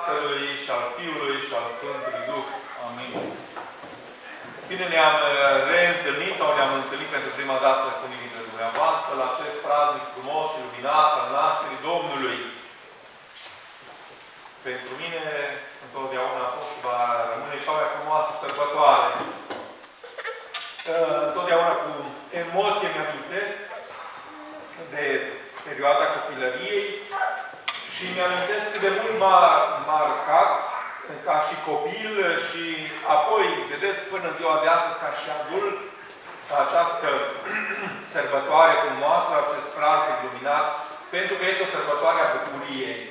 Tatălui și al Fiului și al Sfântului Duh. Amin. Bine ne-am reîntâlnit sau ne-am întâlnit pentru prima dată cu unii dintre dumneavoastră la acest praznic frumos și luminat al nașterii Domnului. Pentru mine întotdeauna a fost și va rămâne cea mai frumoasă sărbătoare. Întotdeauna cu emoție mi-amintesc de perioada copilăriei și mi-amintesc cât de mult m-a marcat ca și copil și apoi, vedeți, până ziua de astăzi, ca și adult, această sărbătoare frumoasă, acest praznic luminat, pentru că este o sărbătoare a bucuriei.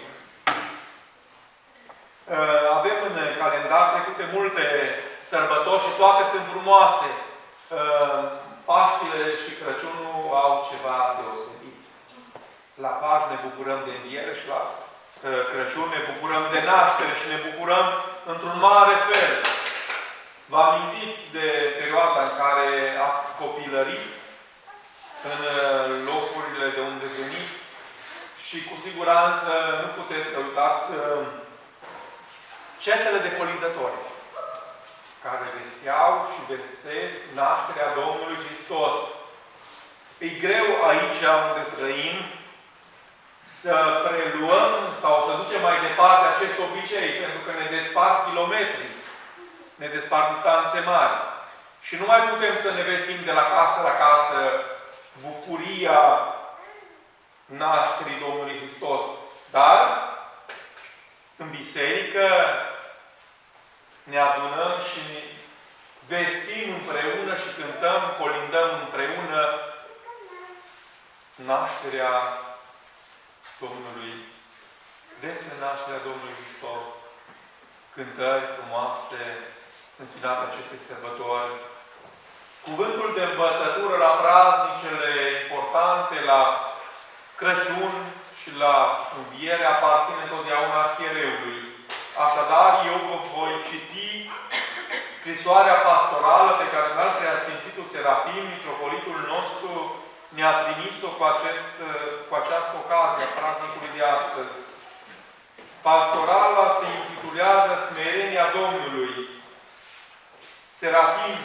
Avem în calendar trecute multe sărbători și toate sunt frumoase. Paștile și Crăciunul au ceva deosebit. La Paști ne bucurăm de înviere și la Crăciun ne bucurăm de naștere și ne bucurăm într-un mare fel. Vă amintiți de perioada în care ați copilărit în locurile de unde veniți și cu siguranță nu puteți să uitați cetele de colindători care vesteau și vestesc nașterea Domnului Hristos. E greu aici unde trăim să preluăm sau să ducem mai departe acest obicei, pentru că ne despart kilometri, ne despart distanțe mari. Și nu mai putem să ne vestim de la casă la casă bucuria nașterii Domnului Hristos. Dar în biserică ne adunăm și vestim împreună și cântăm, colindăm împreună nașterea Domnului, despre nașterea Domnului Hristos, cântări frumoase, închinate acestei sărbători. Cuvântul de învățătură la praznicele importante, la Crăciun și la înviere, aparține întotdeauna arhiereului. Așadar, eu vă voi citi scrisoarea pastorală pe care în alt Preasfințitul Serafim, mitropolitul nostru, ne-a trimis-o cu această ocazie a praznicului de astăzi. Pastorala se intitulează Smerenia Domnului. Serafim,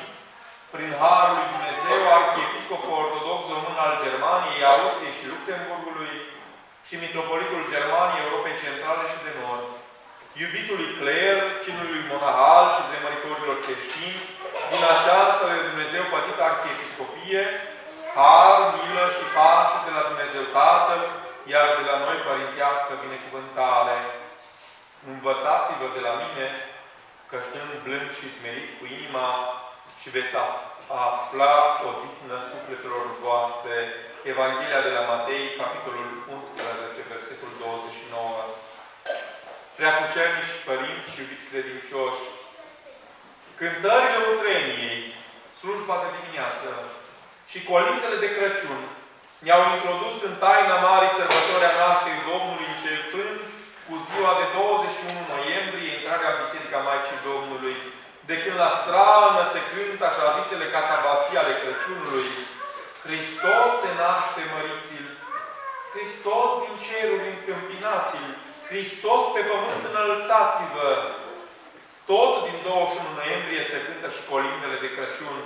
prin Harul lui Dumnezeu, arhiepiscopul ortodox român al Germaniei, Austriei și Luxemburgului și mitropolitul Germaniei, Europei Centrale și de Nord, iubitului cler, cinului monahal și dremăritorilor creștini, din această de Dumnezeu pătită arhiepiscopie, har, milă și pace de la Dumnezeu Tatăl, iar de la noi părintească binecuvântare. Învățați-vă de la mine că sunt blând și smerit cu inima și veți afla odihnă sufletelor voastre. Evanghelia de la Matei, capitolul 11, versetul 29. Preacucernici, părinți și iubiți credincioși, cântările utreniei, slujba de dimineață și colindele de Crăciun ne-au introdus în taina marii sărbători a nașterii Domnului, începând cu ziua de 21 noiembrie, intrarea în Biserica Maicii Domnului, de când la strană se cântă așa zisele catabasii ale Crăciunului. Hristos se naște, măriți-l! Hristos din ceruri întâmpinați-l! Hristos pe pământ înălțați-vă! Tot din 21 noiembrie se cântă și colindele de Crăciun.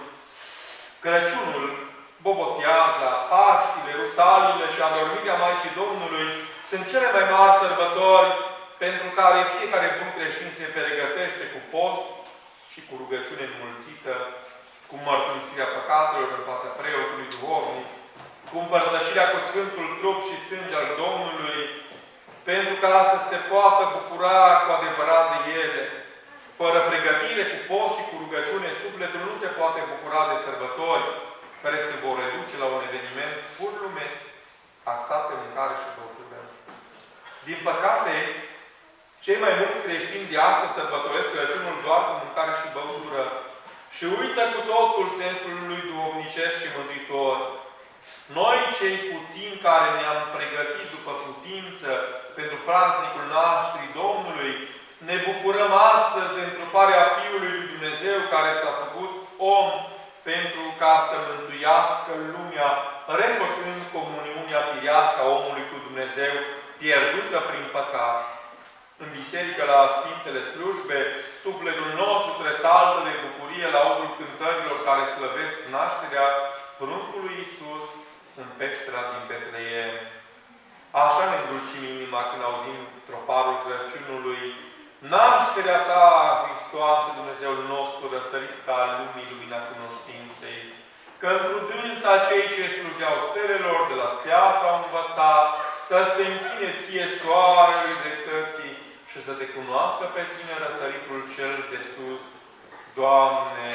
Crăciunul, Boboteaza, Paștile, Rusalile și adormirea Maicii Domnului sunt cele mai mari sărbători pentru care fiecare bun creștin se pregătește cu post și cu rugăciune înmulțită, cu mărturisirea păcatelor în fața preotului duhovnic, cu împărtășirea cu Sfântul Trup și Sânge al Domnului, pentru ca să se poată bucura cu adevărat de ele. Fără pregătire, cu post și cu rugăciune, sufletul nu se poate bucura de sărbători care se vor reduce la un eveniment pur lumesc, axat pe mâncare și băutură. Din păcate, cei mai mulți creștini de astăzi sărbătoresc Crăciunul doar cu mâncare și băutură și uită cu totul sensul lui duhovnicesc și mântuitor. Noi, cei puțini care ne-am pregătit după putință pentru praznicul nașterii Domnului, ne bucurăm astăzi de întruparea Fiului lui Dumnezeu care s-a făcut om pentru ca să mântuiască lumea, refăcând comuniunea firească a omului cu Dumnezeu, pierdută prin păcat. în biserică la Sfintele Slujbe, sufletul nostru tresaltă de bucurie la auzul cântărilor care slăvesc nașterea pruncului Iisus în peștera din Betleem. Așa ne îndulcim inima când auzim troparul Crăciunului. Nașterea ta, Hristoase, Dumnezeul nostru, răsărit ca lumii lumina cunoștinței. Că într-o dânsa cei ce slujeau stelelor de la stea s-au învățat să se închine ție soarele dreptății și să te cunoască pe tine răsăritul cel de sus. Doamne,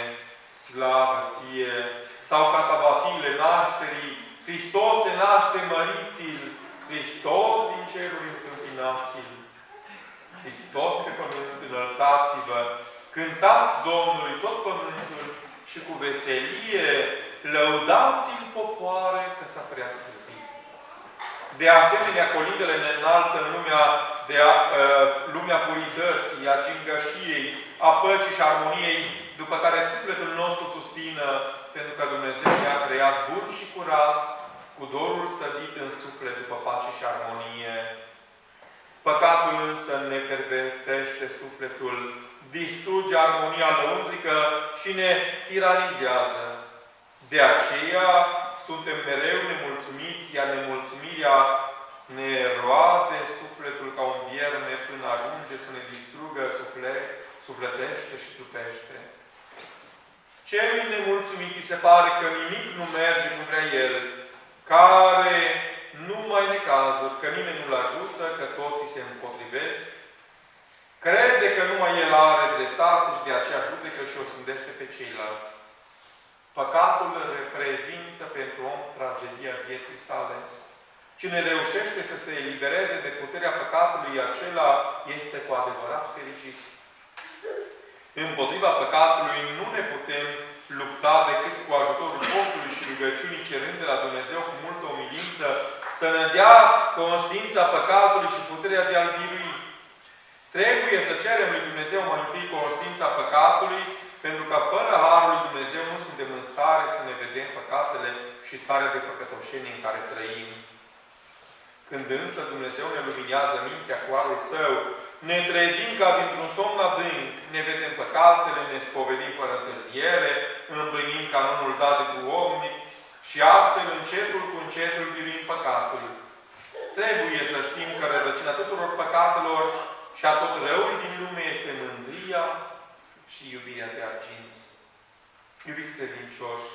slavă ție! Sau Cata Vasile nașterii, Hristos se naște, măriți-l! Hristos din ceruri întâmpinați-l! Hristos pe pământ, înălțați-vă! Cântați Domnului tot pământul și cu veselie lăudați-l popoare că s-a preasărit. De asemenea, colindele ne înalță în lumea purității, a gingășiei, a păcii și armoniei, după care sufletul nostru suspină, pentru că Dumnezeu ne-a creat buni și curați, cu dorul sădit în suflet după pace și armonie. Păcatul însă ne pervertește sufletul, distruge armonia lăuntrică și ne tiranizează. De aceea suntem mereu nemulțumiți, iar nemulțumirea ne roade sufletul ca un vierme până ajunge să ne distrugă sufletește și trupește. Celui nemulțumit îi se pare că nimic nu merge cum vrea el, care numai necazuri, că nimeni nu-l ajută, că toții se împotrivesc, crede că numai el are dreptate și de aceea judecă și o sândește pe ceilalți. Păcatul reprezintă pentru om tragedia vieții sale. Cine reușește să se elibereze de puterea păcatului, acela este cu adevărat fericit. Împotriva păcatului nu ne putem lupta decât cu ajutorul postului și rugăciunii, cerând de la Dumnezeu cu multă umilință să ne dea conștiința păcatului și puterea de a-l birui. Trebuie să cerem lui Dumnezeu mai întâi conștiința păcatului, pentru că fără harul lui Dumnezeu nu suntem în stare să ne vedem păcatele și starea de păcătoșenie în care trăim. Când însă Dumnezeu ne luminează mintea cu harul Său, ne trezim ca dintr-un somn adânc, ne vedem păcatele, ne spovedim fără întârziere, împlinim canonul dat de duomnic și astfel încetul cu încetul biruim păcatul. Trebuie să știm că rădăcina tuturor păcatelor și a tot răului din lume este mândria și iubirea de arginți. Iubiți credincioși,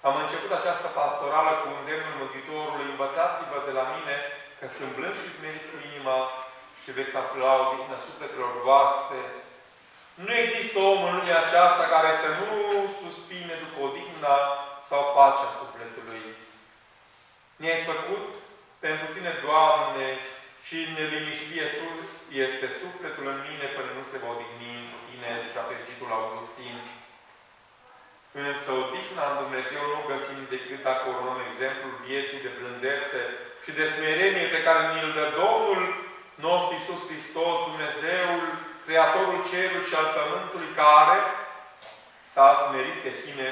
am început această pastorală cu îndemnul Mântuitorului: învățați-vă de la mine că sunt blând și smerit cu inima și veți afla odihnă sufletelor voastre. Nu există om în lumea aceasta care să nu suspine după odihna sau pacea sufletului. Ne-ai făcut pentru Tine, Doamne, și neliniștie este sufletul în mine până nu se va odihni cu Tine, zicea fericitul Augustin. Însă odihna în Dumnezeu nu găsim decât dacă urmăm exemplul vieții de blândețe și de smerenie pe care ni-l dă Domnul nostru Iisus Hristos, Dumnezeul, Creatorul cerului și al pământului, care s-a smerit pe sine,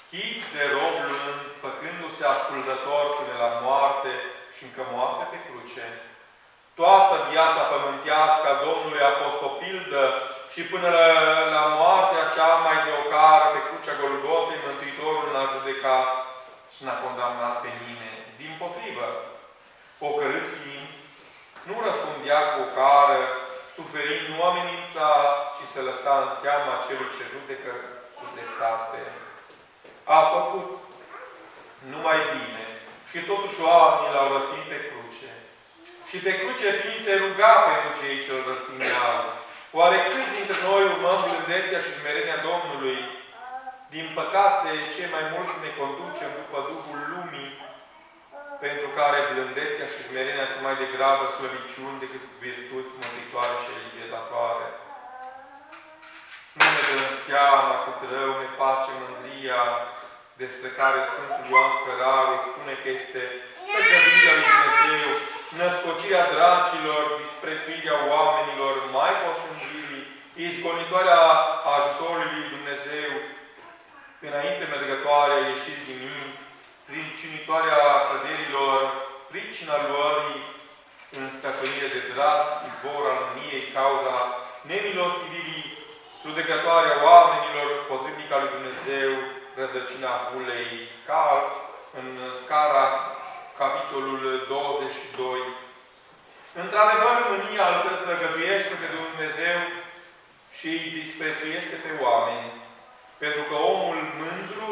chip de rob luând, făcându-se ascultător până la moarte și încă moarte pe cruce. Toată viața pământească a Domnului a fost o pildă și până la moartea cea mai de ocară pe crucea Golgotei, Mântuitorul n-a judecat și n-a condamnat pe nimeni. Dimpotrivă, ocărât fiind, nu răspundea cu ocară, suferind, nu amenința, ci se lăsa în seama celui ce judecă cu dreptate. A făcut numai bine și totuși oamenii l-au răstignit pe cruce. Și pe cruce fiind se ruga pentru cei ce îl răstigneau. Oare cât dintre noi urmăm blândețea și smerenia Domnului? Din păcate, cei mai mulți ne conducem după Duhul lumii, pentru care blândețea și smerenia sunt mai degrabă slăbiciuni decât virtuți mântuitoare și eliberatoare. Nu ne dăm seama cât rău ne face mândria, despre care Sfântul Ioan Scărarul spune că este păgăduirea lui Dumnezeu, născocirea dracilor, disprețuirea oamenilor, maica osândirii, izgonitoarea ajutorului lui Dumnezeu, înainte mergătoarea ieșirii din minți, pricinitoarea căderilor, pricina luării în stăpânire de drag, izvor al mâniei, cauza nemilostivirii, judecătoarea oamenilor, potrivnica lui Dumnezeu, rădăcina bulei, în scara, capitolul 22. Într-adevăr, mânia îl tăgăduiește pe Dumnezeu și îi disprețuiește pe oameni, pentru că omul mândru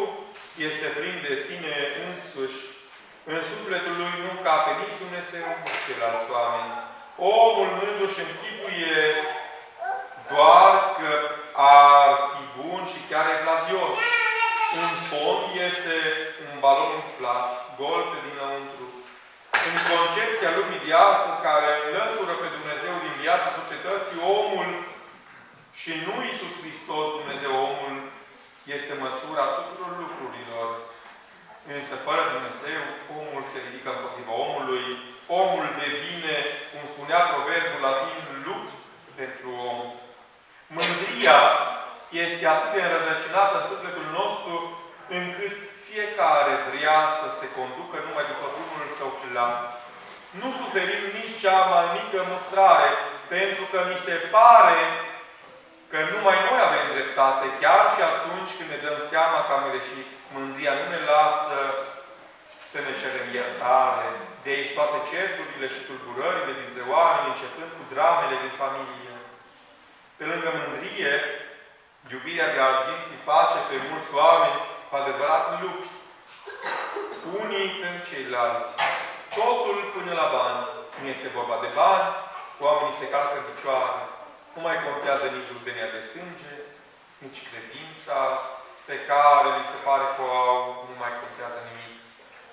este plin de sine însuși. În sufletul lui nu cape nici Dumnezeu, nici ceilalți oameni. Omul mândru își închipuie doar că ar fi bun și chiar evlavios. În fond este un balon umflat, gol pe dinăuntru. În concepția lumii de astăzi, care înlătură pe Dumnezeu din viața societății, omul și nu Iisus Hristos, Dumnezeu, omul, este măsura tuturor lucrurilor. Însă, fără Dumnezeu, omul se ridică împotriva omului. Omul devine, cum spunea proverbul latin, lup pentru om. Mândria este atât de înrădăcinată în sufletul nostru, încât fiecare vrea să se conducă numai după bunul său plan. Nu suferim nici cea mai mică mustrare, pentru că mi se pare că numai noi avem dreptate, chiar și atunci când ne dăm seama că am greșit. Mândria nu ne lasă să ne cerem iertare. De aici toate certurile și tulburările dintre oameni, începând cu dramele din familie. Pe lângă mândrie, iubirea de arginții face pe mulți oameni cu adevărat lupi. Unii pentru ceilalți. Totul până la bani. Nu este vorba de bani, oamenii se calcă în picioare. Nu mai contează nici rudenia de sânge, nici credința pe care li se pare că o au, nu mai contează nimic.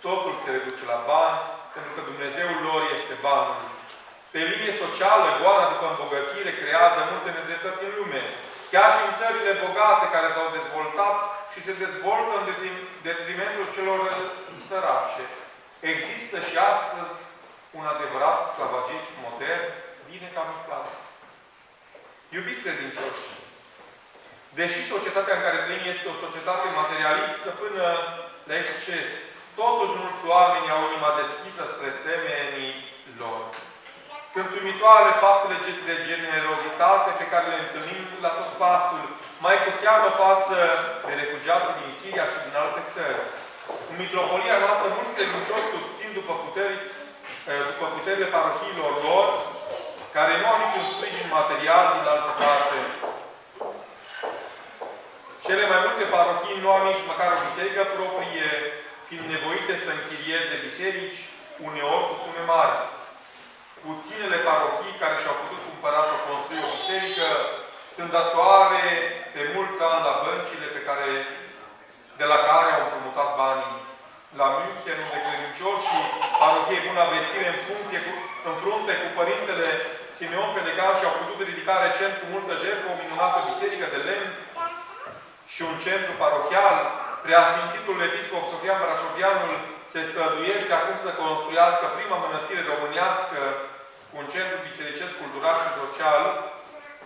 Totul se reduce la bani, pentru că Dumnezeul lor este banul. Pe linie socială, goana după îmbogățire creează multe nedreptăți în lume. Chiar și în țările bogate care s-au dezvoltat și se dezvoltă în detrimentul celor sărace. Există și astăzi un adevărat sclavagism modern, bine camuflat. Iubiți credincioși, deși societatea în care trăim este o societate materialistă până la exces, totuși mulți oameni au inima deschisă spre semenii lor. Sunt uimitoare faptele de generozitate pe care le întâlnim la tot pasul, mai cu seamă față de refugiații din Siria și din alte țări. În mitropolia noastră, mulți credincioși susțin după puterile parohiilor lor, care nu au niciun sprijin material din altă parte. Cele mai multe parohii nu au nici măcar o biserică proprie, fiind nevoite să închirieze biserici, uneori cu sume mari. Puținele parohii care și-au putut cumpăra sau construi o biserică sunt datoare de mulți ani la băncile de la care au împrumutat banii. La München, unde credincioșii parohiei Buna Vestire în frunte cu părintele Simeon Felegan și-au putut ridica recent cu multă jertfă o minunată biserică de lemn și un centru parohial. Preasfințitul episcop Sofian Brașovianul se străduiește acum să construiască prima mănăstire românească cu un centru bisericesc, cultural și social.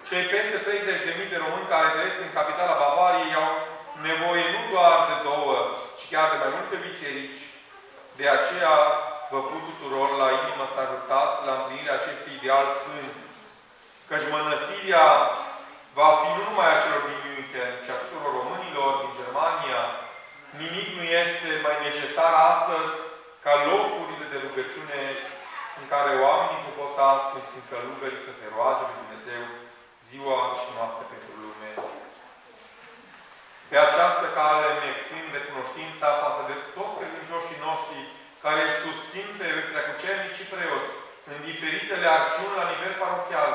Cei peste 30.000 de români care trăiesc în capitala Bavariei au nevoie nu doar de două, ci chiar de mai multe biserici. De aceea vă pun tuturor la inimă să ajutați la împlinirea acestui ideal sfânt. Căci mănăstirea va fi nu numai a celor din München, ci a tuturor românilor din Germania. Nimic nu este mai necesar astăzi ca locurile de rugăciune în care oamenii cupotați, cum simt călugării, să se roage lui Dumnezeu ziua și noaptea pentru lume. Pe această cale îmi exprim recunoștința față de toți credincioșii noștri care susțin pe preacucernici și preoți în diferitele acțiuni la nivel parohial.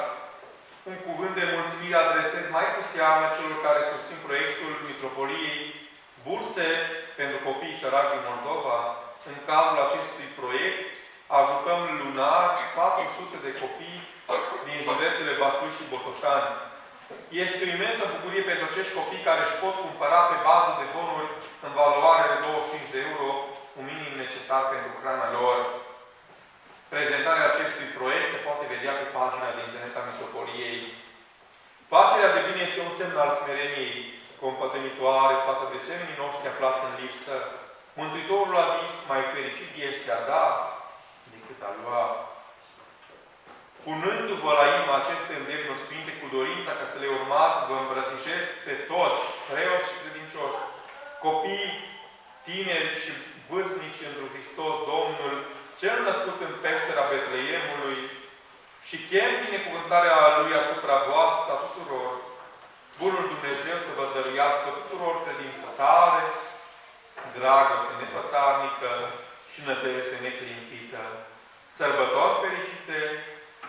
Un cuvânt de mulțumire adresez mai cu seamă celor care susțin proiectul Mitropoliei Burse pentru copiii săraci din Moldova. În cadrul acestui proiect ajutăm lunar 400 de copii din județele Vaslui și Botoșani. Este o imensă bucurie pentru acești copii care își pot cumpăra pe bază de bonuri în valoare de 25 de euro un minim necesar pentru hrana lor. Prezentarea acestui proiect se poate vedea pe pagina de internet a Mitropoliei. Facerea de bine este un semn al smereniei compătimitoare față de semenii noștri aflați în lipsă. Mântuitorul a zis, mai fericit este a da decât a lua. punându-vă la inimă aceste îndemnuri sfinte cu dorința ca să le urmați, vă îmbrățișez pe toți, preoți și credincioși, copii, tineri și vârstnici într Hristos Domnul, cel născut în peștera Betleemului, și chem binecuvântarea Lui asupra voastră a tuturor. Bunul Dumnezeu să vă dăruiască tuturor credință tare, dragoste nepățarnică și nădejde neclintită. Sărbători fericite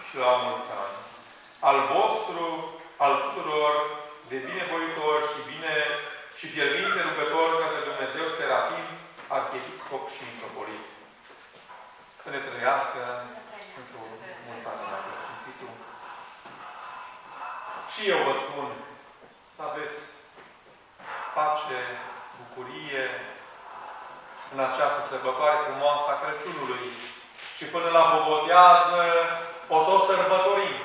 și la mulți ani. Al vostru, al tuturor, de binevoitori și fierbinte rugători către Dumnezeu Serafim, arhiepiscop și mitropolit. Să ne trăiască într-o mulți ani la Sfințitul. Și eu vă spun să aveți pace, bucurie în această sărbătoare frumoasă a Crăciunului. Și până la Bobotează o tot sărbătorim.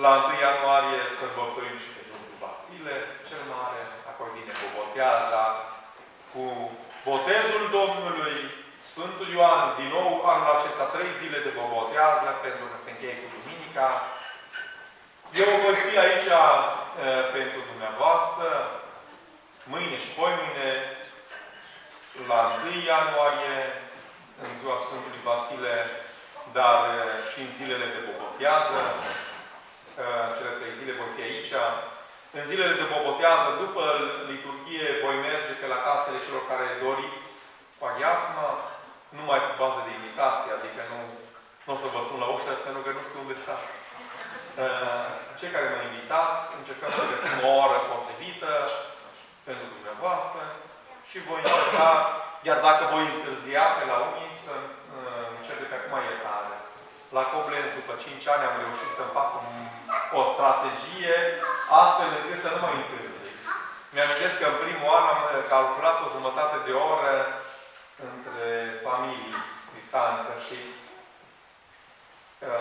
La 1 ianuarie sărbătorim și pe Sfântul Vasile, cel Mare, apoi vine Boboteaza cu botezul Domnului, Sfântul Ioan, din nou anul acesta 3 zile de Bobotează, pentru că se încheie cu Duminica. Eu voi fi aici pentru dumneavoastră, mâine și poimâine, la 1 ianuarie, în ziua Sfântului Vasile, dar și în zilele de Bobotează. Cele 3 zile voi fi aici. În zilele de Bobotează, după liturghie, voi merge pe la casele celor care doriți paghiasma, numai pe bază de invitație, adică nu o să vă sun la ușă, pentru că nu știu unde stați. Cei care mă invitați, încercăm să găsim o oră potrivită pentru dumneavoastră și voi încerca, iar dacă voi întârzia pe la unii, să încerc pe acum iertare. La Koblenz, după 5 ani, am reușit să fac o strategie astfel încât să nu mai întârzi. Mi-amintesc că în primul an am calculat o jumătate de oră între familii, distanță, și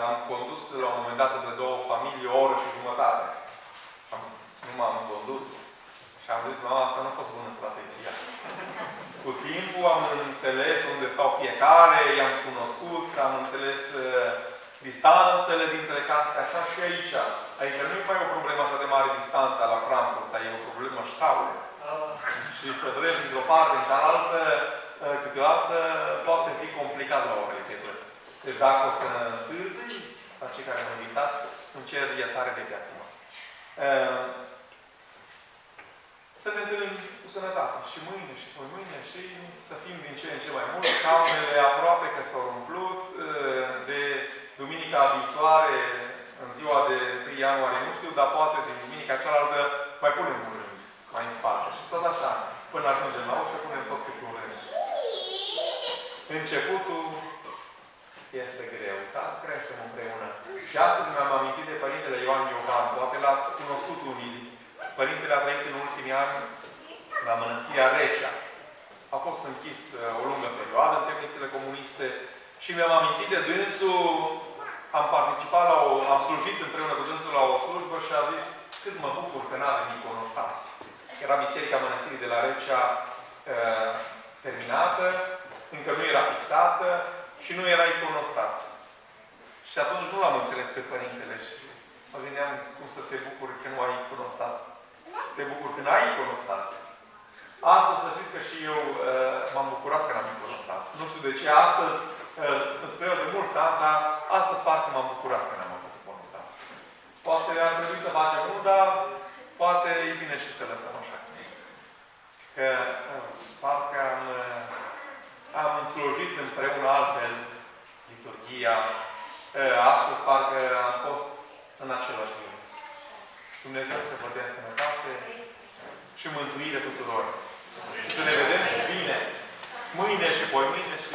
am condus la un moment dat între două familii o oră și jumătate. Nu m-am condus și am zis, nu, asta nu a fost bună strategia. Cu timpul am înțeles unde stau fiecare, i-am cunoscut, am înțeles distanțele dintre case, așa și aici. Aici nu e mai o problemă așa de mare distanța la Frankfurt, e o problemă ștaule. Și să treci dintr-o parte în cealaltă, câteodată poate fi complicat la orele de plătă. Deci dacă o să întârzi, la cei care mă invitați, îmi cer iertare de pe acum. Să ne întâlnim cu sănătate. Și mâine, și poi mâine, și să fim din ce în ce mai mult. Camerele aproape că s-au umplut. De duminica viitoare, în ziua de 1 ianuarie, nu știu, dar poate din duminica cealaltă mai punem un rând, mai în spate. Și tot așa, până ajungem la ușă, punem tot pe un rând. Începutul este greu, dar creștem împreună. Și astăzi mi-am amintit de Părintele Ioan Iovan. Poate l-ați cunoscut unii. Părintele a trăit în ultimii ani la Mănăstirea Recea. A fost închis o lungă perioadă în temnițele comuniste și mi-am amintit de dânsul. Am participat am slujit împreună cu dânsul la o slujbă și a zis cât mă bucur că n-avem iconostas. Era Biserica Mănăstirii de la Recea terminată, încă nu era pictată și nu era iconostas. Și atunci nu l-am înțeles pe Părintele și mă gândeam cum să te bucuri că nu ai iconostas. Te bucur când ai iconostas. Astăzi, să știți că și eu m-am bucurat că n-am iconostas. Nu știu de ce astăzi, îți sper de mulți ani, dar astăzi parcă m-am bucurat că n-am avut iconostas. Poate ar trebui să facem unul, dar poate e bine și să lăsăm așa. Că parcă am slujit împreună altfel liturghia. Astăzi parcă am fost în același lucru. Dumnezeu să vă dea sănătate și mântuire tuturor. Și să ne vedem bine mâine și poimâine și